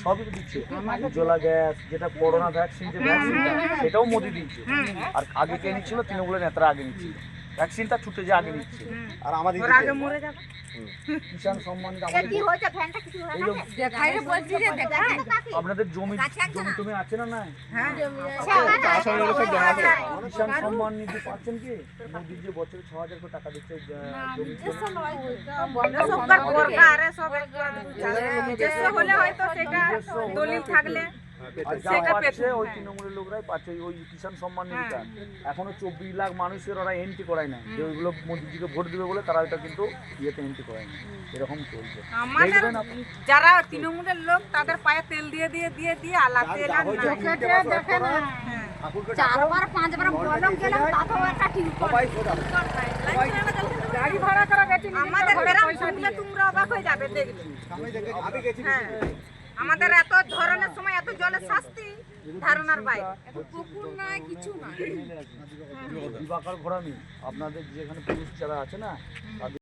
সবই দিচ্ছে। উজ্জ্বলা গ্যাস, যেটা করোনা ভ্যাকসিন, যে ভ্যাকসিনটা সেটাও মোদি দিচ্ছে। আর আগে কে নিচ্ছিল? তৃণমূলের নেতারা আগে নিচ্ছিল ভ্যাকসিনটা, ছুটে যে আগে নিচ্ছে। আর আমাদের কিষাণ সম্মান, আপনাদের জমি টমি আছে না? নাই কিষাণ সম্মান নিধি পাচ্ছেন কি? মোদির যে বছরে 6,000 করে টাকা দিচ্ছে ওই তৃণমূলের লোকরাই পাচ্ছে ওই কিষাণ সম্মান নিধিটা। এখনো 24 লাখ মানুষের ওরা এন্ট্রি করায় না, যে ওইগুলো মোদিজিকে ভোট দিবে বলে তারা এটা কিন্তু ইয়েতে এন্ট্রি করায় না। এরকম চলছে। যারা তৃণমূলের লোক তাদের পায়ে তেল দিয়ে দিয়ে দিয়ে দিয়ে আলা তেল দেখে না, 4বার 5বার বলক গেলাম তাতেও একটা ঠিক গাড়ি ভাড়া করা গেছে। আমাদের গ্রাম শুনলে তোমরা অবাক হয়ে যাবে দেখলে। আমাদের এত ধরনের সময় এত জলের শাস্তি ধারণার বাইরে, এত পুকুর নাই কিছু নাই। দিবাকর ঘোরামি আপনাদের যেখানে পুরুষ যারা আছে না